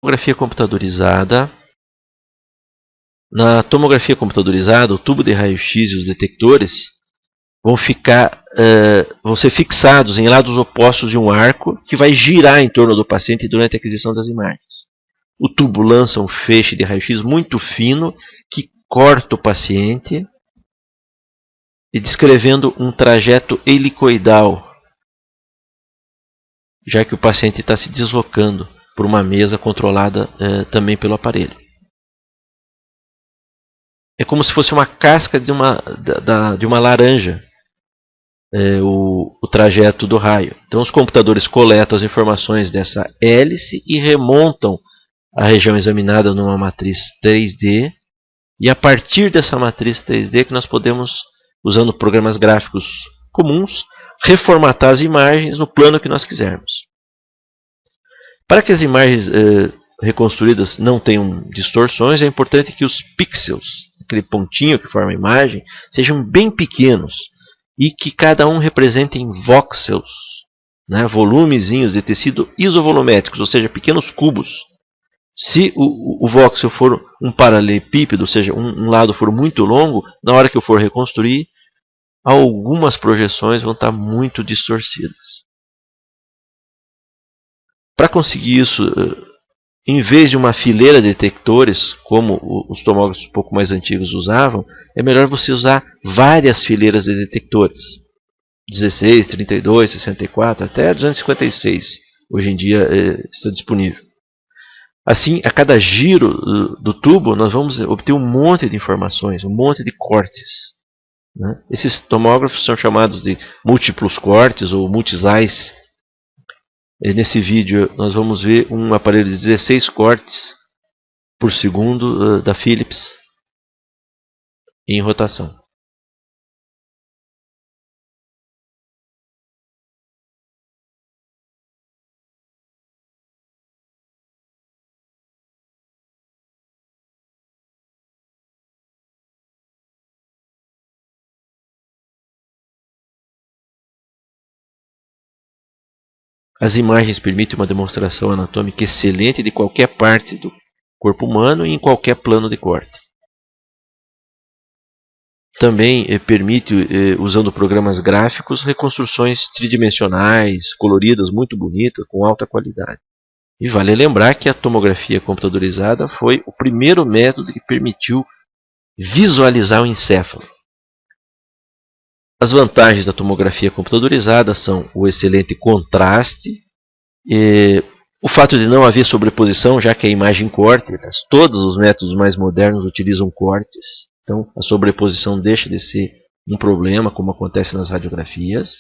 Tomografia computadorizada. Na tomografia computadorizada, o tubo de raio-x e os detectores vão ser fixados em lados opostos de um arco que vai girar em torno do paciente durante a aquisição das imagens. O tubo lança um feixe de raio-x muito fino que corta o paciente e descrevendo um trajeto helicoidal, já que o paciente está se deslocando por uma mesa controlada também pelo aparelho. É como se fosse uma casca de uma laranja, o trajeto do raio. Então os computadores coletam as informações dessa hélice e remontam a região examinada numa matriz 3D. E a partir dessa matriz 3D que nós podemos, usando programas gráficos comuns, reformatar as imagens no plano que nós quisermos. Para que as imagens reconstruídas não tenham distorções, é importante que os pixels, aquele pontinho que forma a imagem, sejam bem pequenos e que cada um represente em voxels, né, volumezinhos de tecido isovolumétricos, ou seja, pequenos cubos. Se o voxel for um paralelepípedo, ou seja, um lado for muito longo, na hora que eu for reconstruir, algumas projeções vão estar muito distorcidas. Para conseguir isso, em vez de uma fileira de detectores, como os tomógrafos um pouco mais antigos usavam, é melhor você usar várias fileiras de detectores. 16, 32, 64, até 256. Hoje em dia está disponível. Assim, a cada giro do tubo, nós vamos obter um monte de informações, um monte de cortes, né? Esses tomógrafos são chamados de múltiplos cortes ou multislice. Nesse vídeo nós vamos ver um aparelho de 16 cortes por segundo da Philips em rotação. As imagens permitem uma demonstração anatômica excelente de qualquer parte do corpo humano e em qualquer plano de corte. Também permite, usando programas gráficos, reconstruções tridimensionais, coloridas, muito bonitas, com alta qualidade. E vale lembrar que a tomografia computadorizada foi o primeiro método que permitiu visualizar o encéfalo. As vantagens da tomografia computadorizada são o excelente contraste, o fato de não haver sobreposição, já que a imagem corte, todos os métodos mais modernos utilizam cortes, então a sobreposição deixa de ser um problema, como acontece nas radiografias.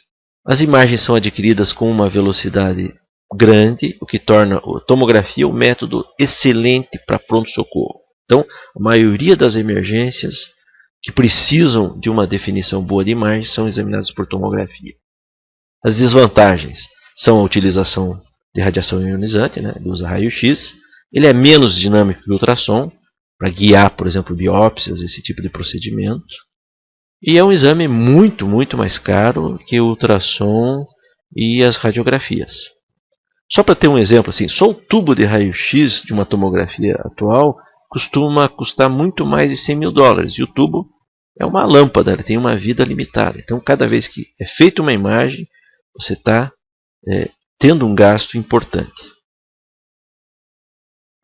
As imagens são adquiridas com uma velocidade grande, o que torna a tomografia um método excelente para pronto-socorro. Então, a maioria das emergências que precisam de uma definição boa de imagem são examinadas por tomografia. As desvantagens são a utilização de radiação ionizante, né? Ele usa raio-x, ele é menos dinâmico que o ultrassom, para guiar, por exemplo, biópsias, esse tipo de procedimento. E é um exame muito, muito mais caro que o ultrassom e as radiografias. Só para ter um exemplo, assim, só o tubo de raio-x de uma tomografia atual costuma custar muito mais de $100 mil. E o tubo é uma lâmpada, ele tem uma vida limitada. Então, cada vez que é feita uma imagem, você está tendo um gasto importante.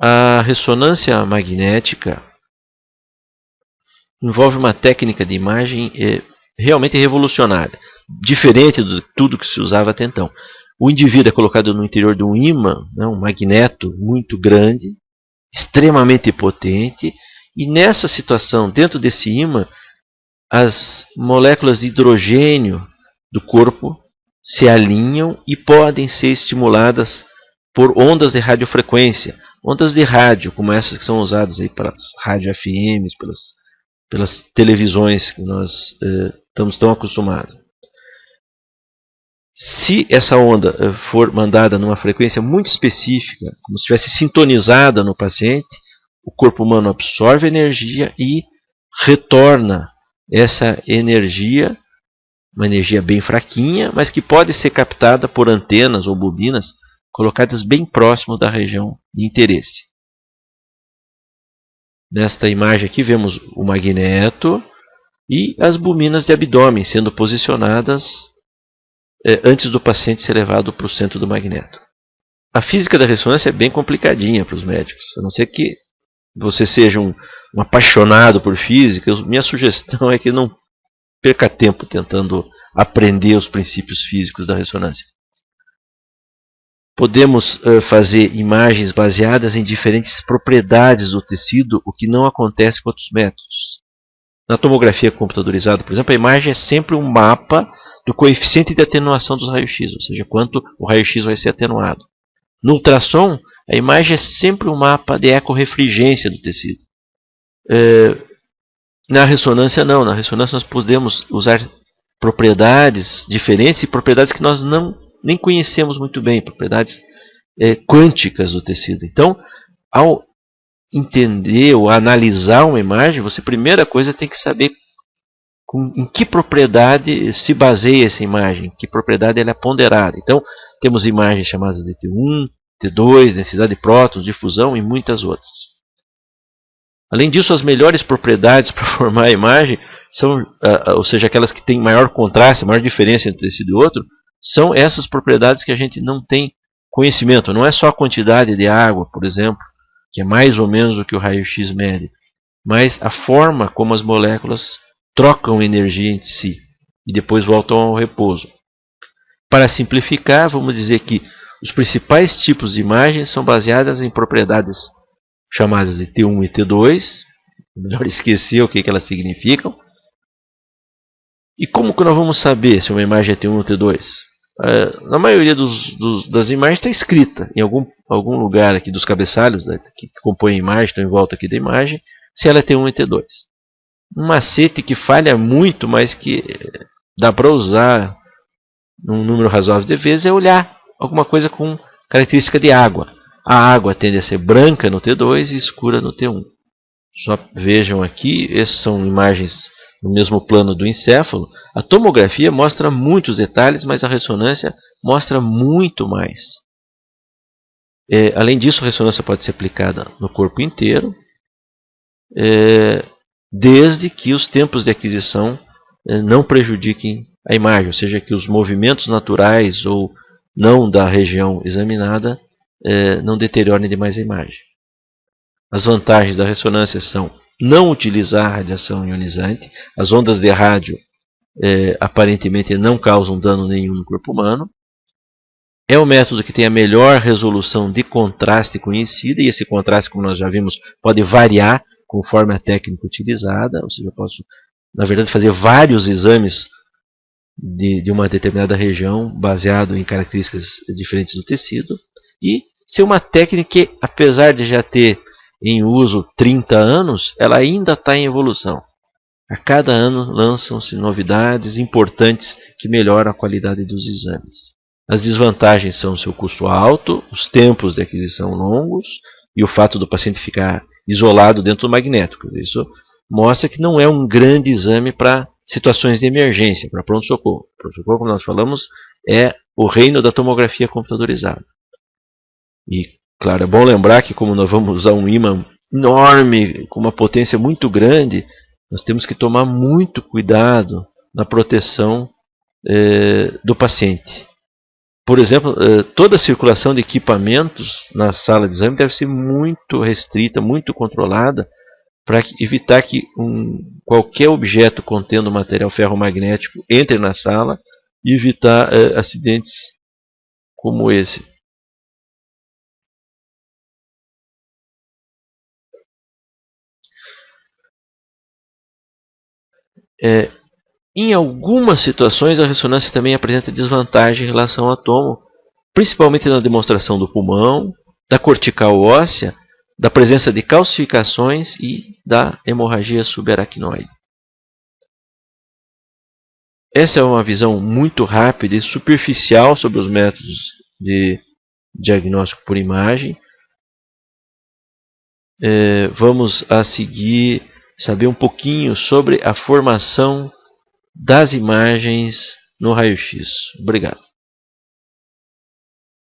A ressonância magnética envolve uma técnica de imagem realmente revolucionária, diferente de tudo que se usava até então. O indivíduo é colocado no interior de um ímã, né, um magneto muito grande, extremamente potente, e nessa situação, dentro desse ímã, as moléculas de hidrogênio do corpo se alinham e podem ser estimuladas por ondas de radiofrequência, ondas de rádio, como essas que são usadas aí para as rádio FMs, pelas televisões que nós estamos tão acostumados. Se essa onda for mandada numa frequência muito específica, como se estivesse sintonizada no paciente, o corpo humano absorve energia e retorna essa energia, uma energia bem fraquinha, mas que pode ser captada por antenas ou bobinas colocadas bem próximo da região de interesse. Nesta imagem aqui vemos o magneto e as bobinas de abdômen sendo posicionadas antes do paciente ser levado para o centro do magneto. A física da ressonância é bem complicadinha para os médicos, a não ser que você seja um apaixonado por física. Minha sugestão é que não perca tempo tentando aprender os princípios físicos da ressonância. Podemos fazer imagens baseadas em diferentes propriedades do tecido, o que não acontece com outros métodos. Na tomografia computadorizada, por exemplo, a imagem é sempre um mapa do coeficiente de atenuação dos raios-x, ou seja, quanto o raio-x vai ser atenuado. No ultrassom, a imagem é sempre um mapa de ecorrefringência do tecido. Na ressonância não, na ressonância nós podemos usar propriedades diferentes e propriedades que nós nem conhecemos muito bem, propriedades quânticas do tecido. Então, ao entender ou analisar uma imagem, você, primeira coisa, tem que saber em que propriedade se baseia essa imagem, em que propriedade ela é ponderada. Então, temos imagens chamadas de T1, T2, densidade de prótons, difusão e muitas outras. Além disso, as melhores propriedades para formar a imagem são, ou seja, aquelas que têm maior contraste, maior diferença entre um tecido e outro, são essas propriedades que a gente não tem conhecimento. Não é só a quantidade de água, por exemplo, que é mais ou menos o que o raio-x mede, mas a forma como as moléculas trocam energia entre si e depois voltam ao repouso. Para simplificar, vamos dizer que os principais tipos de imagens são baseadas em propriedades chamadas de T1 e T2, melhor esquecer o que elas significam. E como que nós vamos saber se uma imagem é T1 ou T2? Na maioria das imagens está escrita em algum lugar aqui dos cabeçalhos, né, que compõem a imagem, estão em volta aqui da imagem, se ela é T1 e T2. Um macete que falha muito, mas que dá para usar num número razoável de vezes, é olhar alguma coisa com característica de água. A água tende a ser branca no T2 e escura no T1. Só vejam aqui, essas são imagens no mesmo plano do encéfalo. A tomografia mostra muitos detalhes, mas a ressonância mostra muito mais. Além disso, a ressonância pode ser aplicada no corpo inteiro, desde que os tempos de aquisição não prejudiquem a imagem, ou seja, que os movimentos naturais ou não da região examinada não deteriorem demais a imagem. As vantagens da ressonância são não utilizar radiação ionizante. As ondas de rádio aparentemente não causam dano nenhum no corpo humano. É o método que tem a melhor resolução de contraste conhecida, e esse contraste, como nós já vimos, pode variar conforme a técnica utilizada, ou seja, eu posso, na verdade, fazer vários exames de uma determinada região baseado em características diferentes do tecido, e ser uma técnica que, apesar de já ter em uso 30 anos, ela ainda está em evolução. A cada ano lançam-se novidades importantes que melhoram a qualidade dos exames. As desvantagens são o seu custo alto, os tempos de aquisição longos e o fato do paciente ficar isolado dentro do magnético. Isso mostra que não é um grande exame para situações de emergência, para pronto-socorro. Pronto-socorro, como nós falamos, é o reino da tomografia computadorizada. E, claro, é bom lembrar que, como nós vamos usar um ímã enorme, com uma potência muito grande, nós temos que tomar muito cuidado na proteção do paciente. Por exemplo, toda a circulação de equipamentos na sala de exame deve ser muito restrita, muito controlada, para evitar que qualquer objeto contendo material ferromagnético entre na sala e evitar acidentes como esse. Em algumas situações, a ressonância também apresenta desvantagem em relação ao tomo, principalmente na demonstração do pulmão, da cortical óssea, da presença de calcificações e da hemorragia subaracnoide. Essa é uma visão muito rápida e superficial sobre os métodos de diagnóstico por imagem. Vamos a seguir saber um pouquinho sobre a formação das imagens no raio-x. Obrigado.